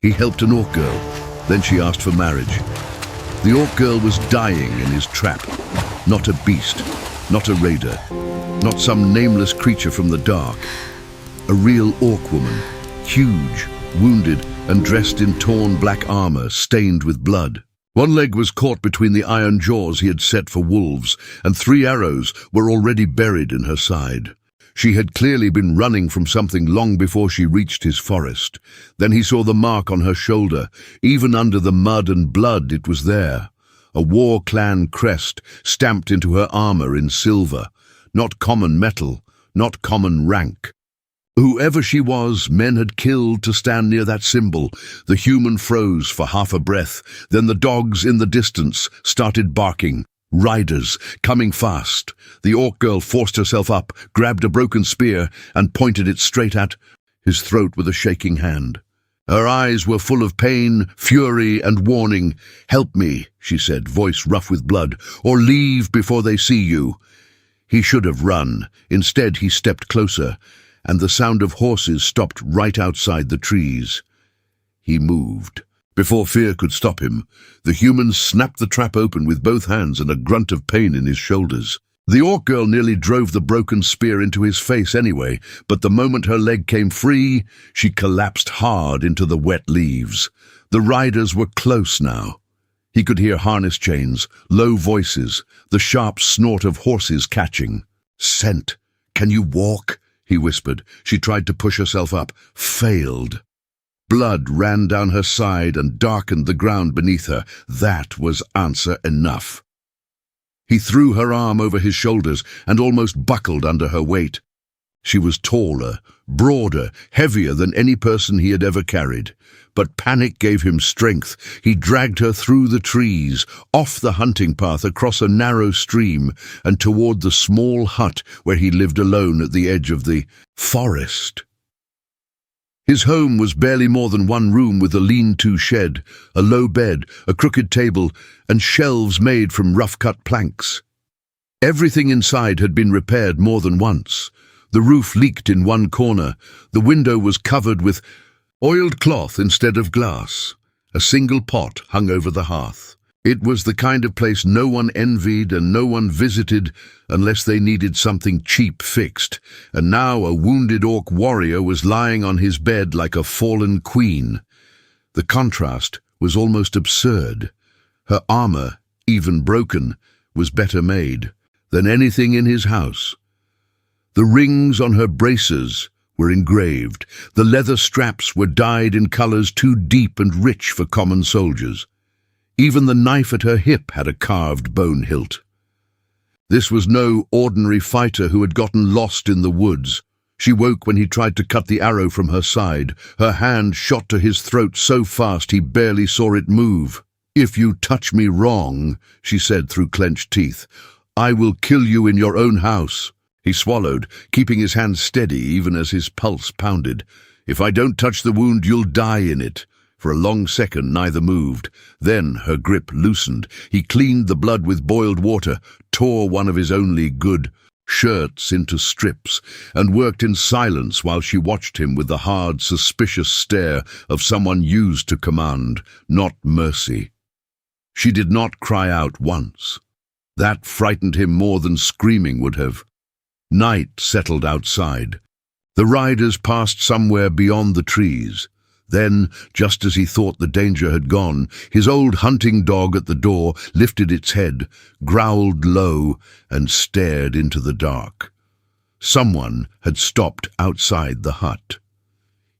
He helped an orc girl, then she asked for marriage. The orc girl was dying in his trap. Not a beast, not a raider, not some nameless creature from the dark. A real orc woman, huge, wounded, and dressed in torn black armor stained with blood. One leg was caught between the iron jaws he had set for wolves, and 3 arrows were already buried in her side. She had clearly been running from something long before she reached his forest. Then he saw the mark on her shoulder. Even under the mud and blood it was there. A war clan crest stamped into her armor in silver. Not common metal, not common rank. Whoever she was, men had killed to stand near that symbol. The human froze for half a breath. Then the dogs in the distance started barking. Riders, coming fast. The orc girl forced herself up, grabbed a broken spear, and pointed it straight at his throat with a shaking hand. Her eyes were full of pain, fury, and warning. "Help me," she said, voice rough with blood, "or leave before they see you." He should have run. Instead, he stepped closer, and the sound of horses stopped right outside the trees. He moved. Before fear could stop him, the human snapped the trap open with both hands and a grunt of pain in his shoulders. The orc girl nearly drove the broken spear into his face anyway, but the moment her leg came free, she collapsed hard into the wet leaves. The riders were close now. He could hear harness chains, low voices, the sharp snort of horses catching. "Scent. Can you walk?" he whispered. She tried to push herself up, failed. Blood ran down her side and darkened the ground beneath her. That was answer enough. He threw her arm over his shoulders and almost buckled under her weight. She was taller, broader, heavier than any person he had ever carried. But panic gave him strength. He dragged her through the trees, off the hunting path, across a narrow stream, and toward the small hut where he lived alone at the edge of the forest. His home was barely more than one room with a lean-to shed, a low bed, a crooked table, and shelves made from rough-cut planks. Everything inside had been repaired more than once. The roof leaked in one corner. The window was covered with oiled cloth instead of glass. A single pot hung over the hearth. It was the kind of place no one envied and no one visited unless they needed something cheap fixed. And now a wounded orc warrior was lying on his bed like a fallen queen. The contrast was almost absurd. Her armor, even broken, was better made than anything in his house. The rings on her braces were engraved. The leather straps were dyed in colors too deep and rich for common soldiers. Even the knife at her hip had a carved bone hilt. This was no ordinary fighter who had gotten lost in the woods. She woke when he tried to cut the arrow from her side. Her hand shot to his throat so fast he barely saw it move. "If you touch me wrong," she said through clenched teeth, "I will kill you in your own house." He swallowed, keeping his hand steady even as his pulse pounded. "If I don't touch the wound, you'll die in it." For a long second, neither moved. Then her grip loosened. He cleaned the blood with boiled water, tore one of his only good shirts into strips, and worked in silence while she watched him with the hard, suspicious stare of someone used to command, not mercy. She did not cry out once. That frightened him more than screaming would have. Night settled outside. The riders passed somewhere beyond the trees. Then, just as he thought the danger had gone, his old hunting dog at the door lifted its head, growled low, and stared into the dark. Someone had stopped outside the hut.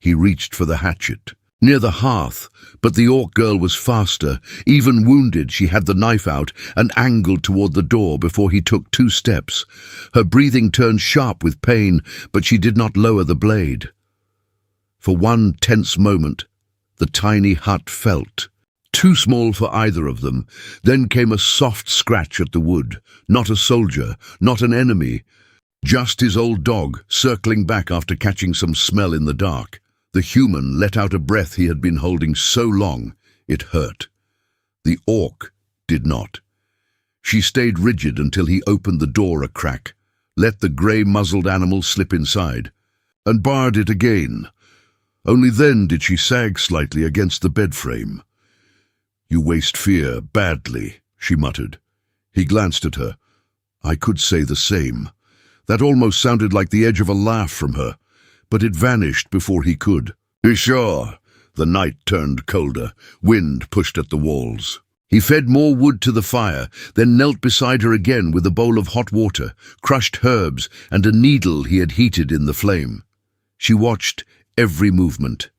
He reached for the hatchet, near the hearth, but the orc girl was faster. Even wounded, she had the knife out and angled toward the door before he took 2 steps. Her breathing turned sharp with pain, but she did not lower the blade. For one tense moment, the tiny hut felt too small for either of them. Then came a soft scratch at the wood. Not a soldier, not an enemy, just his old dog circling back after catching some smell in the dark. The human let out a breath he had been holding so long it hurt. The orc did not. She stayed rigid until he opened the door a crack, let the grey-muzzled animal slip inside, and barred it again. Only then did she sag slightly against the bed frame. "You waste fear badly," she muttered. He glanced at her. I could say the same. That almost sounded like the edge of a laugh from her, but it vanished before he could. "Be sure." The night turned colder. Wind pushed at the walls. He fed more wood to the fire, then knelt beside her again with a bowl of hot water, crushed herbs, and a needle he had heated in the flame. She watched every movement.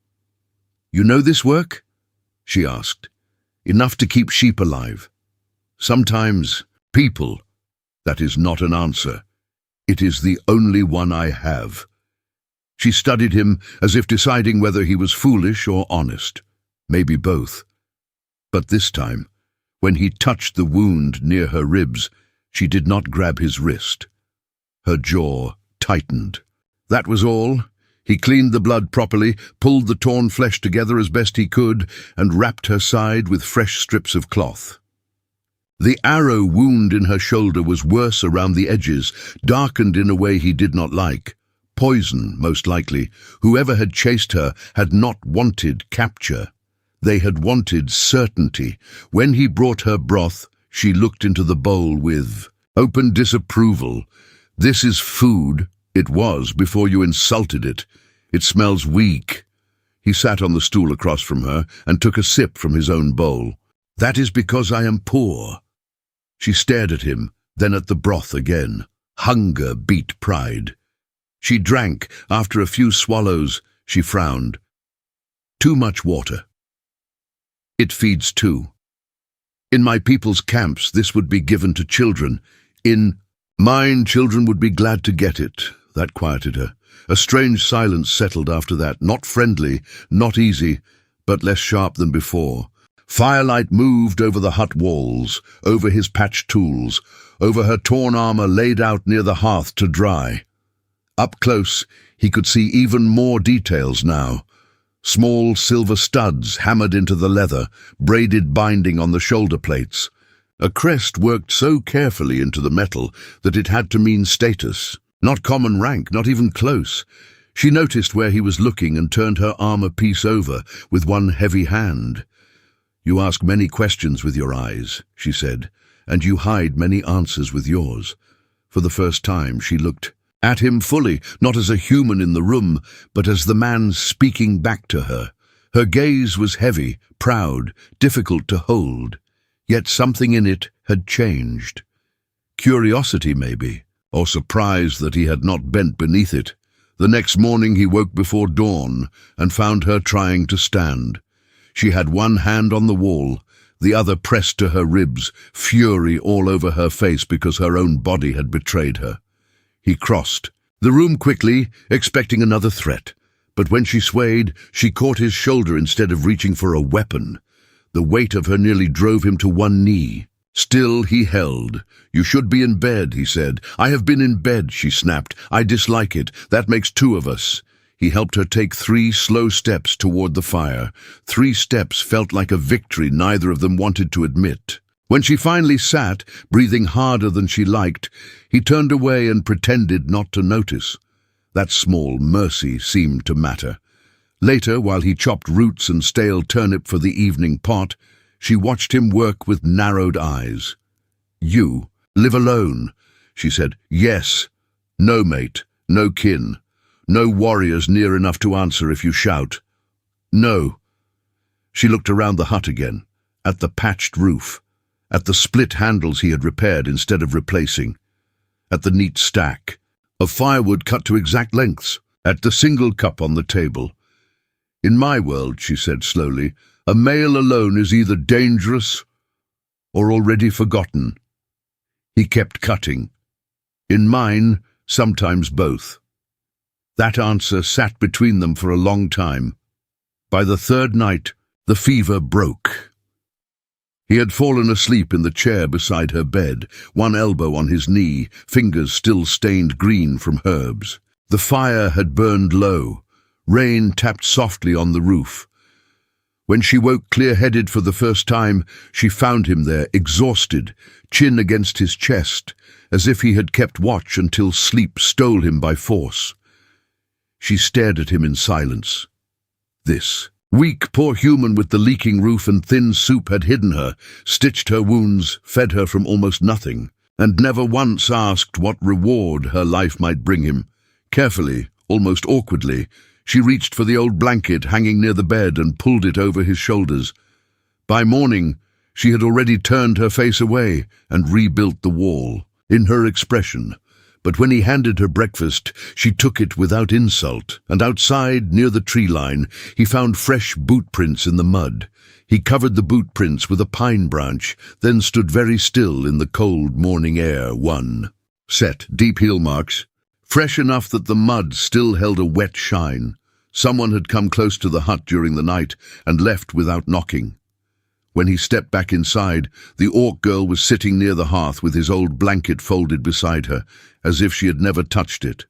"You know this work?" she asked. "Enough to keep sheep alive." "Sometimes, people. That is not an answer. It is the only one I have." She studied him as if deciding whether he was foolish or honest. Maybe both. But this time, when he touched the wound near her ribs, she did not grab his wrist. Her jaw tightened. That was all. He cleaned the blood properly, pulled the torn flesh together as best he could, and wrapped her side with fresh strips of cloth. The arrow wound in her shoulder was worse around the edges, darkened in a way he did not like. Poison, most likely. Whoever had chased her had not wanted capture. They had wanted certainty. When he brought her broth, she looked into the bowl with open disapproval. "This is food. It was before you insulted it. It smells weak." He sat on the stool across from her and took a sip from his own bowl. "That is because I am poor." She stared at him, then at the broth again. Hunger beat pride. She drank. After a few swallows, she frowned. "Too much water." "It feeds too. In my people's camps, this would be given to children. In mine, children would be glad to get it." That quieted her. A strange silence settled after that, not friendly, not easy, but less sharp than before. Firelight moved over the hut walls, over his patched tools, over her torn armor laid out near the hearth to dry. Up close, he could see even more details now. Small silver studs hammered into the leather, braided binding on the shoulder plates. A crest worked so carefully into the metal that it had to mean status. Not common rank, not even close. She noticed where he was looking and turned her armor piece over with one heavy hand. "You ask many questions with your eyes," she said, "and you hide many answers with yours." For the first time, she looked at him fully, not as a human in the room, but as the man speaking back to her. Her gaze was heavy, proud, difficult to hold, yet something in it had changed. Curiosity, maybe, or surprise that he had not bent beneath it. The next morning he woke before dawn and found her trying to stand. She had one hand on the wall, the other pressed to her ribs, fury all over her face because her own body had betrayed her. He crossed the room quickly, expecting another threat, but when she swayed, she caught his shoulder instead of reaching for a weapon. The weight of her nearly drove him to one knee. Still he held. "You should be in bed," he said. "I have been in bed," she snapped. "I dislike it. That makes two of us." He helped her take 3 slow steps toward the fire. 3 steps felt like a victory neither of them wanted to admit. When she finally sat, breathing harder than she liked, he turned away and pretended not to notice. That small mercy seemed to matter. Later, while he chopped roots and stale turnip for the evening pot, she watched him work with narrowed eyes. "You live alone," she said. "Yes. No mate, no kin. No warriors near enough to answer if you shout." "No." She looked around the hut again, at the patched roof, at the split handles he had repaired instead of replacing, at the neat stack of firewood cut to exact lengths, at the single cup on the table. "In my world," she said slowly, "a male alone is either dangerous or already forgotten." He kept cutting. "In mine, sometimes both." That answer sat between them for a long time. By the 3rd night, the fever broke. He had fallen asleep in the chair beside her bed, one elbow on his knee, fingers still stained green from herbs. The fire had burned low. Rain tapped softly on the roof. When she woke clear-headed for the first time, she found him there, exhausted, chin against his chest, as if he had kept watch until sleep stole him by force. She stared at him in silence. this. Weak, poor human with the leaking roof and thin soup had hidden her, stitched her wounds, fed her from almost nothing, and never once asked what reward her life might bring him. Carefully, almost awkwardly, she reached for the old blanket hanging near the bed and pulled it over his shoulders. By morning, she had already turned her face away and rebuilt the wall, in her expression. But when he handed her breakfast, she took it without insult, and outside, near the tree line, he found fresh boot prints in the mud. He covered the boot prints with a pine branch, then stood very still in the cold morning air. One set, deep heel marks, fresh enough that the mud still held a wet shine. Someone had come close to the hut during the night and left without knocking. When he stepped back inside, the orc girl was sitting near the hearth with his old blanket folded beside her, as if she had never touched it.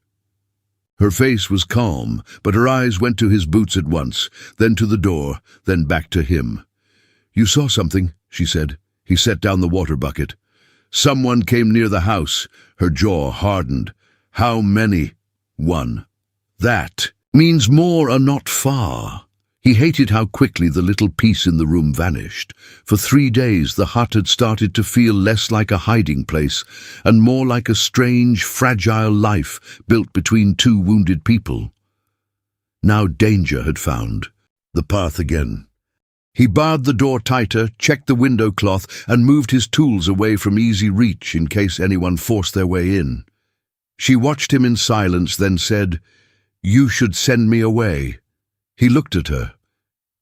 Her face was calm, but her eyes went to his boots at once, then to the door, then back to him. "You saw something," she said. He set down the water bucket. "Someone came near the house." Her jaw hardened. "How many?" "One." "That means more are not far." He hated how quickly the little peace in the room vanished. For 3 days the hut had started to feel less like a hiding place and more like a strange, fragile life built between two wounded people. Now danger had found the path again. He barred the door tighter, checked the window cloth, and moved his tools away from easy reach in case anyone forced their way in. She watched him in silence, then said, "You should send me away." He looked at her.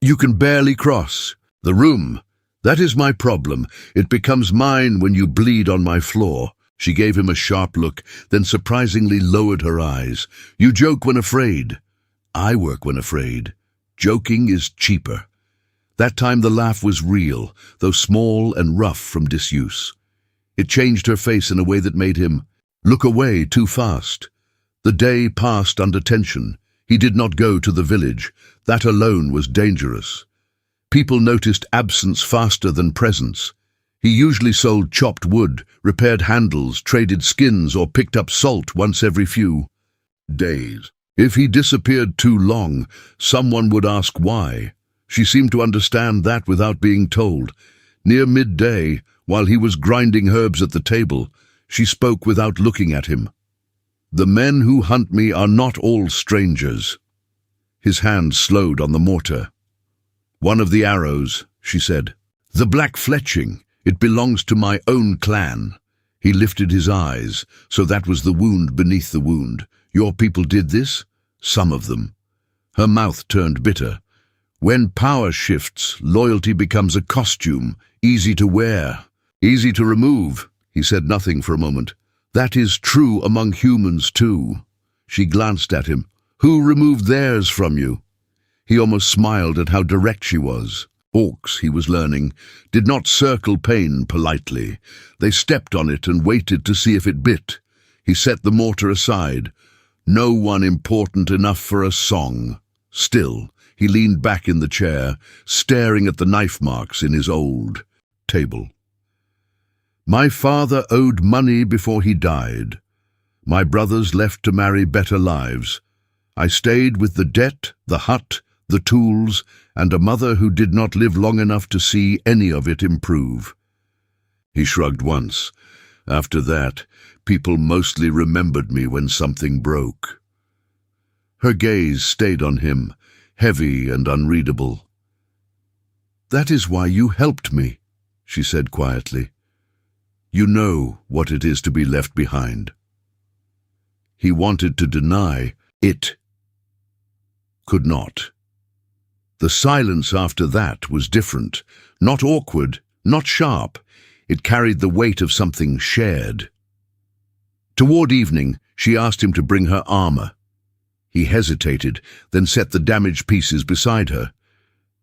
"You can barely cross the room. That is my problem. It becomes mine when you bleed on my floor." She gave him a sharp look, then surprisingly lowered her eyes. "You joke when afraid. I work when afraid. Joking is cheaper." That time the laugh was real, though small and rough from disuse. It changed her face in a way that made him look away too fast. The day passed under tension. He did not go to the village. That alone was dangerous. People noticed absence faster than presence. He usually sold chopped wood, repaired handles, traded skins, or picked up salt once every few days. If he disappeared too long, someone would ask why. She seemed to understand that without being told. Near midday, while he was grinding herbs at the table, she spoke without looking at him. "The men who hunt me are not all strangers." His hand slowed on the mortar. "One of the arrows," she said. "The black fletching. It belongs to my own clan." He lifted his eyes, so that was the wound beneath the wound. "Your people did this?" "Some of them." Her mouth turned bitter. "When power shifts, loyalty becomes a costume, easy to wear, easy to remove." He said nothing for a moment. "That is true among humans too." She glanced at him. "Who removed theirs from you?" He almost smiled at how direct she was. Orcs, he was learning, did not circle pain politely. They stepped on it and waited to see if it bit. He set the mortar aside. No one important enough for a song. Still, he leaned back in the chair, staring at the knife marks in his old table. "My father owed money before he died. My brothers left to marry better lives. I stayed with the debt, the hut, the tools, and a mother who did not live long enough to see any of it improve." He shrugged once. "After that, people mostly remembered me when something broke." Her gaze stayed on him, heavy and unreadable. "That is why you helped me," she said quietly. "You know what it is to be left behind." He wanted to deny it, could not. The silence after that was different, not awkward, not sharp. It carried the weight of something shared. Toward evening, she asked him to bring her armor. He hesitated, then set the damaged pieces beside her.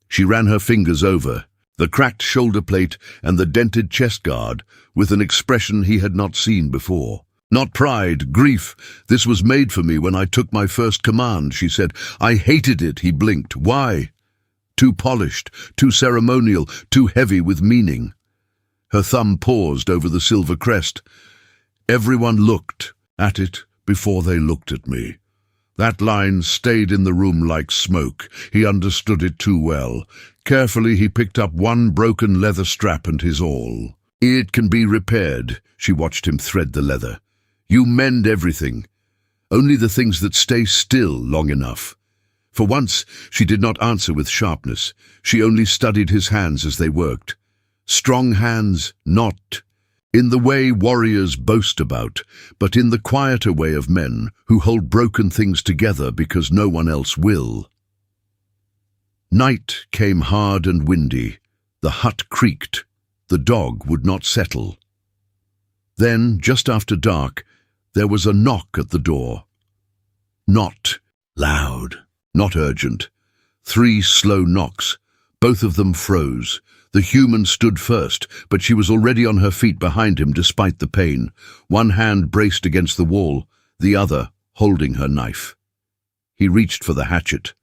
She ran her fingers over the cracked shoulder plate and the dented chest guard with an expression he had not seen before. "Not pride, grief. This was made for me when I took my first command," she said. "I hated it," he blinked. "Why?" "Too polished, too ceremonial, too heavy with meaning." Her thumb paused over the silver crest. "Everyone looked at it before they looked at me. That line stayed in the room like smoke. He understood it too well. Carefully he picked up one broken leather strap and his awl. "It can be repaired," she watched him thread the leather. "You mend everything. Only the things that stay still long enough." For once, she did not answer with sharpness. She only studied his hands as they worked. Strong hands, not in the way warriors boast about, but in the quieter way of men who hold broken things together because no one else will. Night came hard and windy. The hut creaked. The dog would not settle. Then, just after dark, there was a knock at the door. Not loud, not urgent. 3 slow knocks. Both of them froze. The human stood first, but she was already on her feet behind him despite the pain. One hand braced against the wall, the other holding her knife. He reached for the hatchet.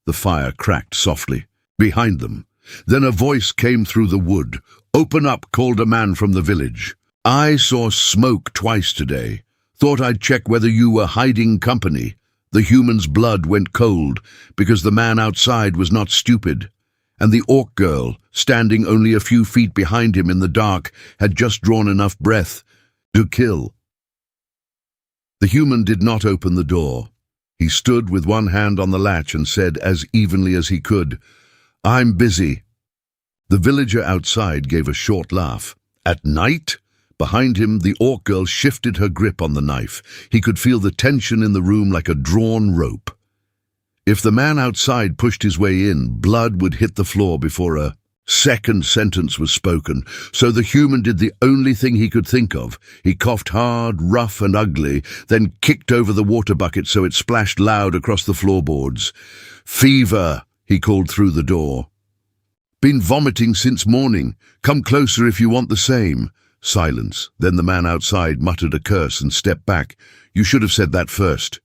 The fire cracked softly. Behind them. Then a voice came through the wood. "Open up," called a man from the village. "I saw smoke twice today. Thought I'd check whether you were hiding company." The human's blood went cold because the man outside was not stupid. And the orc girl, standing only a few feet behind him in the dark, had just drawn enough breath to kill. The human did not open the door. He stood with one hand on the latch and said as evenly as he could, "I'm busy." The villager outside gave a short laugh. At night? Behind him, the orc girl shifted her grip on the knife. He could feel the tension in the room like a drawn rope. If the man outside pushed his way in, blood would hit the floor before a second sentence was spoken. So the human did the only thing he could think of. He coughed hard, rough and ugly, then kicked over the water bucket so it splashed loud across the floorboards. "Fever," he called through the door. "Been vomiting since morning. Come closer if you want the same." Silence. Then the man outside muttered a curse and stepped back. "You should have said that first."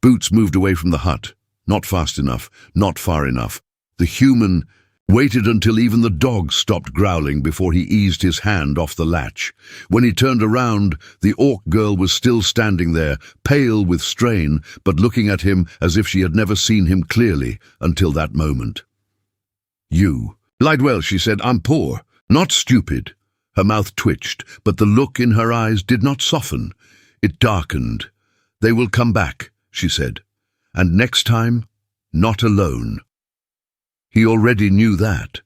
Boots moved away from the hut. Not fast enough, not far enough. The human waited until even the dog stopped growling before he eased his hand off the latch. When he turned around, the orc girl was still standing there, pale with strain, but looking at him as if she had never seen him clearly until that moment. "You lied well," she said. "I'm poor, not stupid." Her mouth twitched, but the look in her eyes did not soften. It darkened. "They will come back," she said. "And next time, not alone." He already knew that.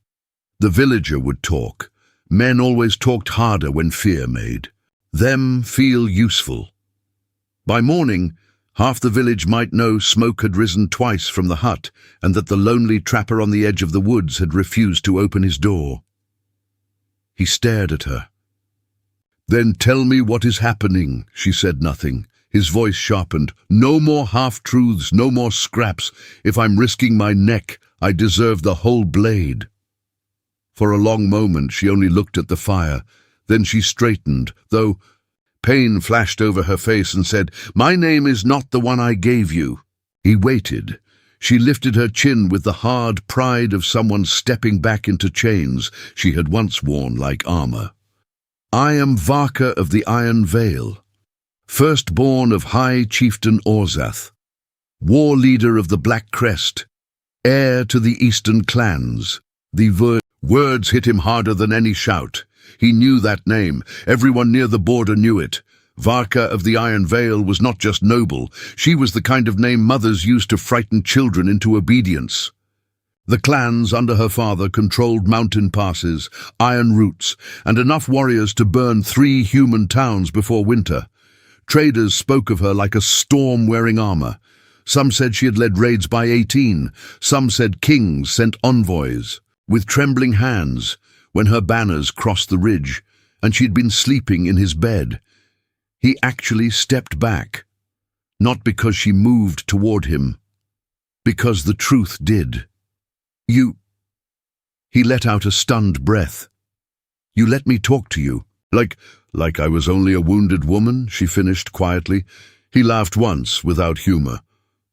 The villager would talk. Men always talked harder when fear made them feel useful. By morning, half the village might know smoke had risen twice from the hut and that the lonely trapper on the edge of the woods had refused to open his door. He stared at her. "Then tell me what is happening." She said nothing. His voice sharpened. "No more half-truths, no more scraps. If I'm risking my neck, I deserve the whole blade." For a long moment she only looked at the fire. Then she straightened, though pain flashed over her face, and said, "My name is not the one I gave you." He waited. She lifted her chin with the hard pride of someone stepping back into chains she had once worn like armor. "I am Varka of the Iron Vale, firstborn of High Chieftain Orzath, war leader of the Black Crest, heir to the Eastern clans." The words hit him harder than any shout. He knew that name. Everyone near the border knew it. Varka of the Iron Vale was not just noble. She was the kind of name mothers used to frighten children into obedience. The clans under her father controlled mountain passes, iron roots, and enough warriors to burn 3 human towns before winter. Traders spoke of her like a storm wearing armor. Some said she had led raids by 18. Some said kings sent envoys with trembling hands when her banners crossed the ridge, and she'd been sleeping in his bed. He actually stepped back, not because she moved toward him, because the truth did. "You—" He let out a stunned breath. "You let me talk to you, like I was only a wounded woman," she finished quietly. He laughed once, without humor.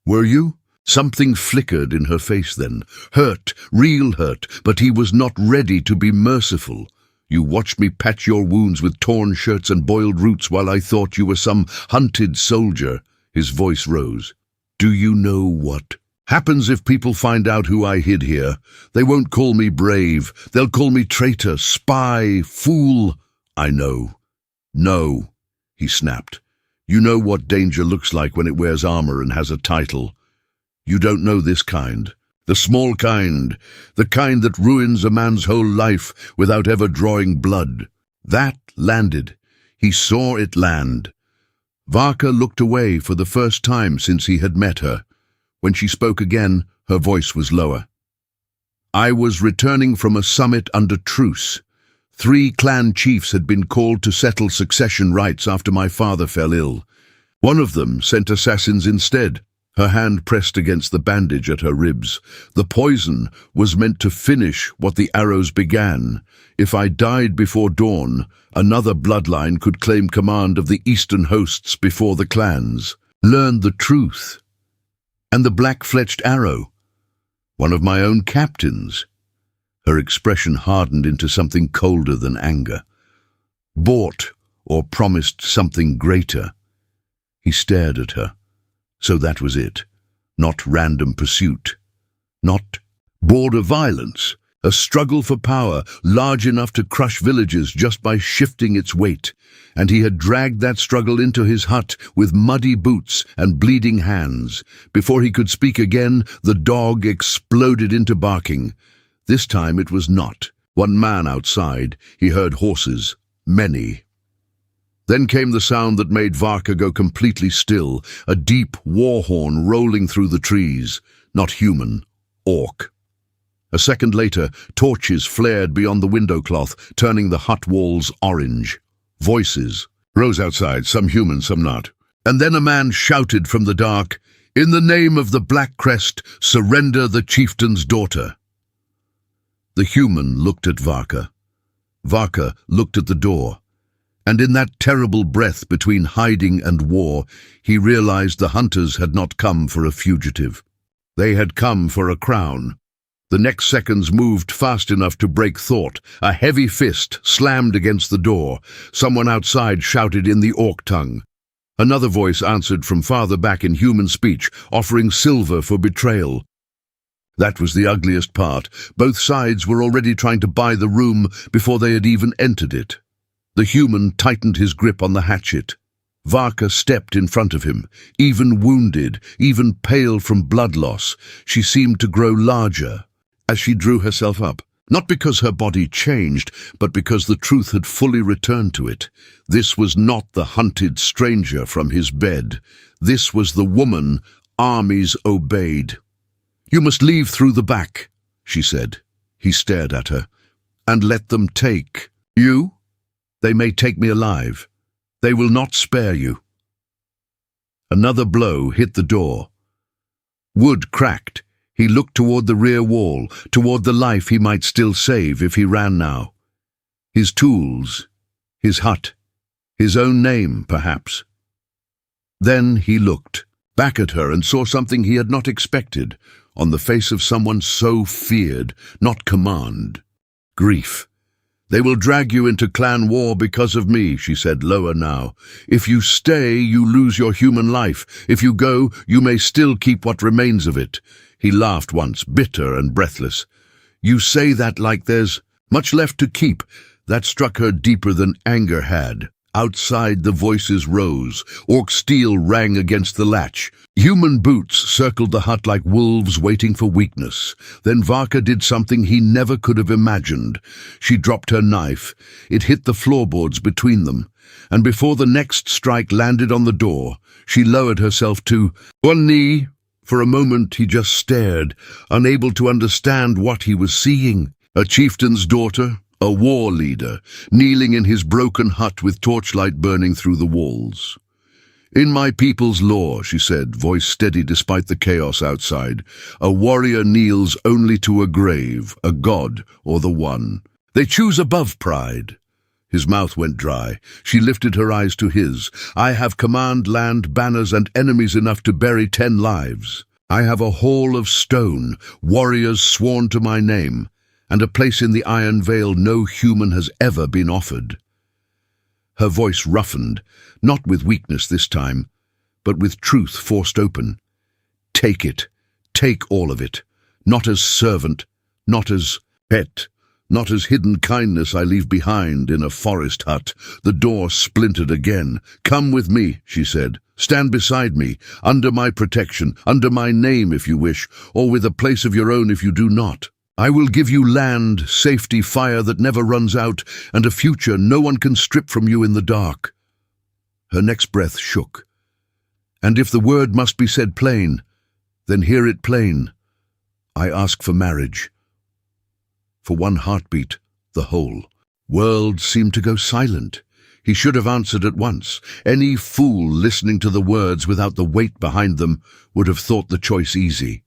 "Were you?" Something flickered in her face then. Hurt, real hurt, but he was not ready to be merciful. "You watched me patch your wounds with torn shirts and boiled roots while I thought you were some hunted soldier." His voice rose. Do you know what happens if people find out who I hid here? They won't call me brave. They'll call me traitor, spy, fool. I know. No, he snapped. You know what danger looks like when it wears armor and has a title. You don't know this kind. The small kind. The kind that ruins a man's whole life without ever drawing blood. That landed. He saw it land. Varka looked away for the first time since he had met her. When she spoke again, her voice was lower. I was returning from a summit under truce. 3 clan chiefs had been called to settle succession rights after my father fell ill. One of them sent assassins instead. Her hand pressed against the bandage at her ribs. The poison was meant to finish what the arrows began. If I died before dawn, another bloodline could claim command of the eastern hosts before the clans. Learn the truth. And the black-fletched arrow, one of my own captains. Her expression hardened into something colder than anger. Bought or promised something greater. He stared at her. So that was it. Not random pursuit. Not border violence. A struggle for power large enough to crush villages just by shifting its weight. And he had dragged that struggle into his hut with muddy boots and bleeding hands. Before he could speak again, the dog exploded into barking. This time it was not. One man outside. He heard horses. Many. Then came the sound that made Varka go completely still, a deep war horn rolling through the trees. Not human. Orc. A second later, torches flared beyond the window cloth, turning the hut walls orange. Voices rose outside, some human, some not. And then a man shouted from the dark, "In the name of the Black Crest, surrender the chieftain's daughter." The human looked at Varka. Varka looked at the door. And in that terrible breath between hiding and war, he realized the hunters had not come for a fugitive. They had come for a crown. The next seconds moved fast enough to break thought. A heavy fist slammed against the door. Someone outside shouted in the orc tongue. Another voice answered from farther back in human speech, offering silver for betrayal. That was the ugliest part. Both sides were already trying to buy the room before they had even entered it. The human tightened his grip on the hatchet. Varka stepped in front of him. Even wounded, even pale from blood loss, she seemed to grow larger as she drew herself up. Not because her body changed, but because the truth had fully returned to it. This was not the hunted stranger from his bed. This was the woman armies obeyed. "You must leave through the back," she said. He stared at her. "And let them take you? They may take me alive. They will not spare you." Another blow hit the door. Wood cracked. He looked toward the rear wall, toward the life he might still save if he ran now. His tools, his hut, his own name, perhaps. Then he looked back at her and saw something he had not expected on the face of someone so feared, not command. Grief. "They will drag you into clan war because of me," she said, lower now. "If you stay, you lose your human life. If you go, you may still keep what remains of it." He laughed once, bitter and breathless. "You say that like there's much left to keep." That struck her deeper than anger had. Outside the voices rose. Orc steel rang against the latch. Human boots circled the hut like wolves waiting for weakness. Then Varka did something he never could have imagined. She dropped her knife. It hit the floorboards between them. And before the next strike landed on the door, she lowered herself to one knee. For a moment he just stared, unable to understand what he was seeing. A chieftain's daughter, a war leader, kneeling in his broken hut with torchlight burning through the walls. "In my people's law," she said, voice steady despite the chaos outside, "a warrior kneels only to a grave, a god, or the One. They choose above pride." His mouth went dry. She lifted her eyes to his. "I have command land, banners, and enemies enough to bury 10 lives. I have a hall of stone, warriors sworn to my name, and a place in the Iron Vale no human has ever been offered." Her voice roughened, not with weakness this time, but with truth forced open. Take it. Take all of it. Not as servant, not as pet, not as hidden kindness I leave behind in a forest hut. The door splintered again. Come with me, she said. Stand beside me, under my protection, under my name if you wish, or with a place of your own if you do not. I will give you land, safety, fire that never runs out, and a future no one can strip from you in the dark. Her next breath shook. And if the word must be said plain, then hear it plain. I ask for marriage. For one heartbeat, the whole world seemed to go silent. He should have answered at once. Any fool listening to the words without the weight behind them would have thought the choice easy.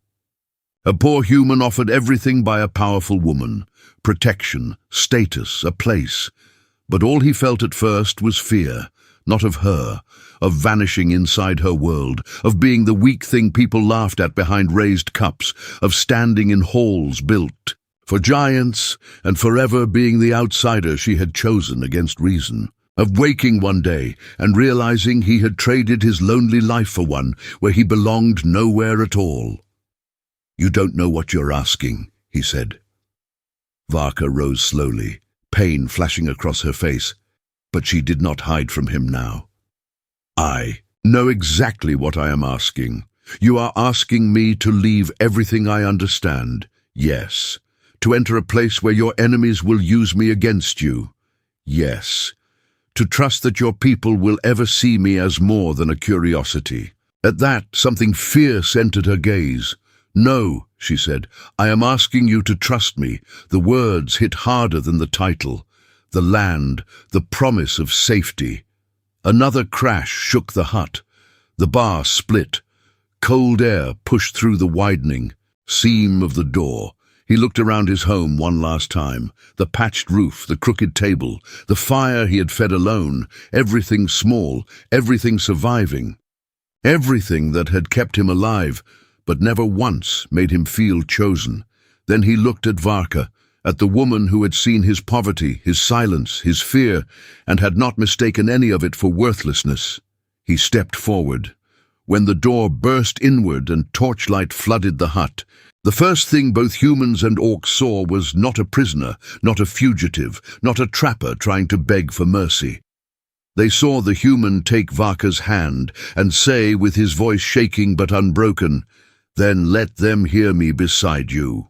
A poor human offered everything by a powerful woman, protection, status, a place. But all he felt at first was fear, not of her, of vanishing inside her world, of being the weak thing people laughed at behind raised cups, of standing in halls built for giants and forever being the outsider she had chosen against reason, of waking one day and realizing he had traded his lonely life for one where he belonged nowhere at all. You don't know what you're asking, he said. Varka rose slowly, pain flashing across her face, but she did not hide from him now. I know exactly what I am asking. You are asking me to leave everything I understand, yes. To enter a place where your enemies will use me against you, yes. To trust that your people will ever see me as more than a curiosity. At that, something fierce entered her gaze. No, she said, I am asking you to trust me. The words hit harder than the title. The land, the promise of safety. Another crash shook the hut. The bar split. Cold air pushed through the widening seam of the door. He looked around his home one last time. The patched roof, the crooked table, the fire he had fed alone, everything small, everything surviving. Everything that had kept him alive, but never once made him feel chosen. Then he looked at Varka, at the woman who had seen his poverty, his silence, his fear, and had not mistaken any of it for worthlessness. He stepped forward. When the door burst inward and torchlight flooded the hut, the first thing both humans and orcs saw was not a prisoner, not a fugitive, not a trapper trying to beg for mercy. They saw the human take Varka's hand and say, with his voice shaking but unbroken, "Then let them hear me beside you."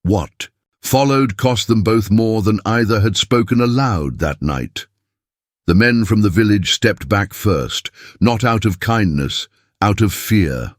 What followed cost them both more than either had spoken aloud that night. The men from the village stepped back first, not out of kindness, out of fear.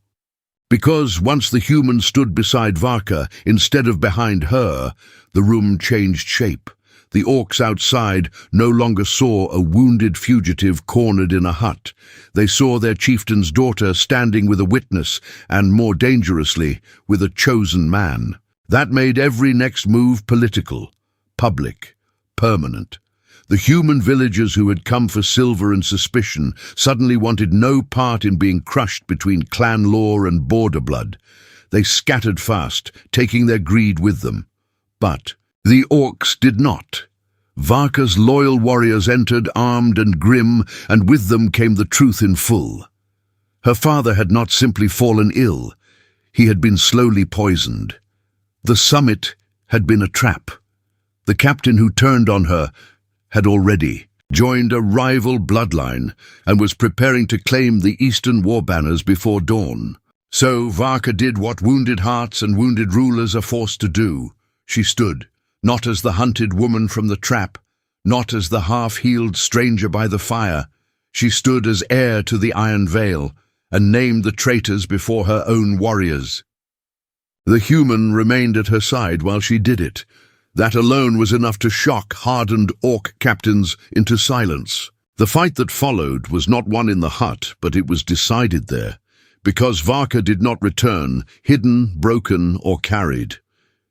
Because once the human stood beside Varka instead of behind her, the room changed shape. The orcs outside no longer saw a wounded fugitive cornered in a hut. They saw their chieftain's daughter standing with a witness, and more dangerously, with a chosen man. That made every next move political, public, permanent. The human villagers who had come for silver and suspicion suddenly wanted no part in being crushed between clan law and border blood. They scattered fast, taking their greed with them. But the orcs did not. Varka's loyal warriors entered armed and grim, and with them came the truth in full. Her father had not simply fallen ill. He had been slowly poisoned. The summit had been a trap. The captain who turned on her had already joined a rival bloodline and was preparing to claim the eastern war banners before dawn. So Varka did what wounded hearts and wounded rulers are forced to do. She stood, not as the hunted woman from the trap, not as the half-healed stranger by the fire. She stood as heir to the Iron Veil and named the traitors before her own warriors. The human remained at her side while she did it. That alone was enough to shock hardened orc captains into silence. The fight that followed was not won in the hut, but it was decided there, because Varka did not return, hidden, broken, or carried.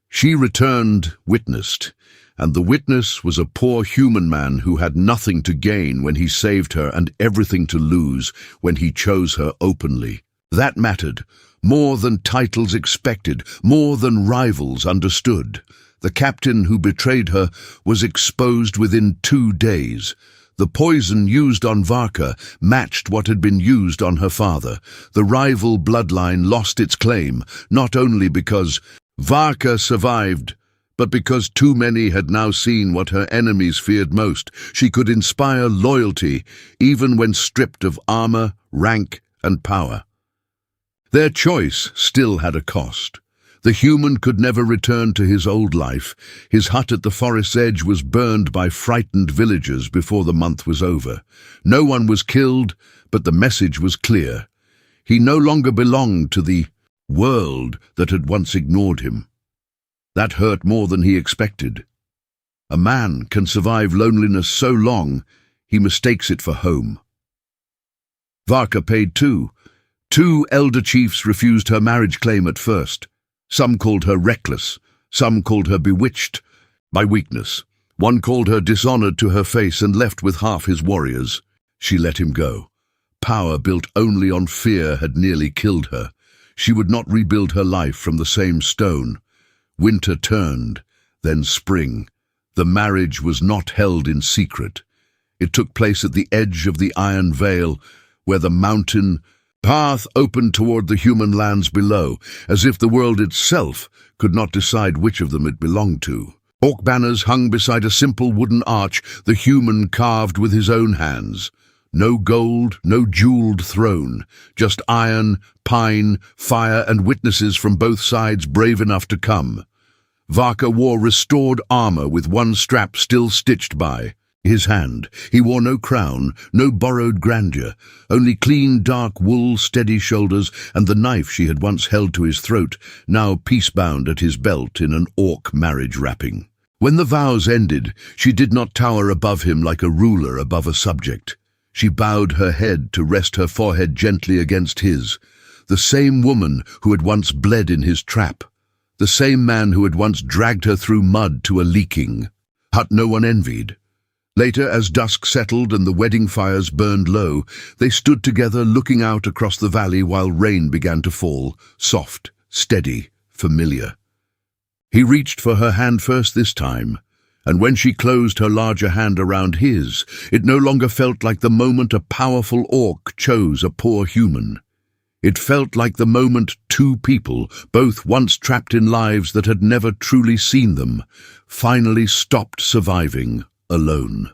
She returned witnessed, and the witness was a poor human man who had nothing to gain when he saved her and everything to lose when he chose her openly. That mattered, more than titles expected, more than rivals understood. The captain who betrayed her was exposed within 2 days. The poison used on Varka matched what had been used on her father. The rival bloodline lost its claim, not only because Varka survived, but because too many had now seen what her enemies feared most. She could inspire loyalty, even when stripped of armor, rank, and power. Their choice still had a cost. The human could never return to his old life. His hut at the forest's edge was burned by frightened villagers before the month was over. No one was killed, but the message was clear. He no longer belonged to the world that had once ignored him. That hurt more than he expected. A man can survive loneliness so long, he mistakes it for home. Varka paid too. 2 elder chiefs refused her marriage claim at first. Some called her reckless, some called her bewitched by weakness. One called her dishonored to her face and left with half his warriors. She let him go. Power built only on fear had nearly killed her. She would not rebuild her life from the same stone. Winter turned, then spring. The marriage was not held in secret. It took place at the edge of the Iron Vale, where the mountain path opened toward the human lands below, as if the world itself could not decide which of them it belonged to. Orc banners hung beside a simple wooden arch the human carved with his own hands. No gold, no jeweled throne, just iron, pine, fire, and witnesses from both sides brave enough to come. Varka wore restored armor with one strap still stitched by his hand. He wore no crown, no borrowed grandeur, only clean dark wool, steady shoulders, and the knife she had once held to his throat, now peace-bound at his belt in an orc marriage wrapping. When the vows ended, she did not tower above him like a ruler above a subject. She bowed her head to rest her forehead gently against his. The same woman who had once bled in his trap. The same man who had once dragged her through mud to a leaking hut no one envied. Later, as dusk settled and the wedding fires burned low, they stood together looking out across the valley while rain began to fall, soft, steady, familiar. He reached for her hand first this time, and when she closed her larger hand around his, it no longer felt like the moment a powerful orc chose a poor human. It felt like the moment 2 people, both once trapped in lives that had never truly seen them, finally stopped surviving alone.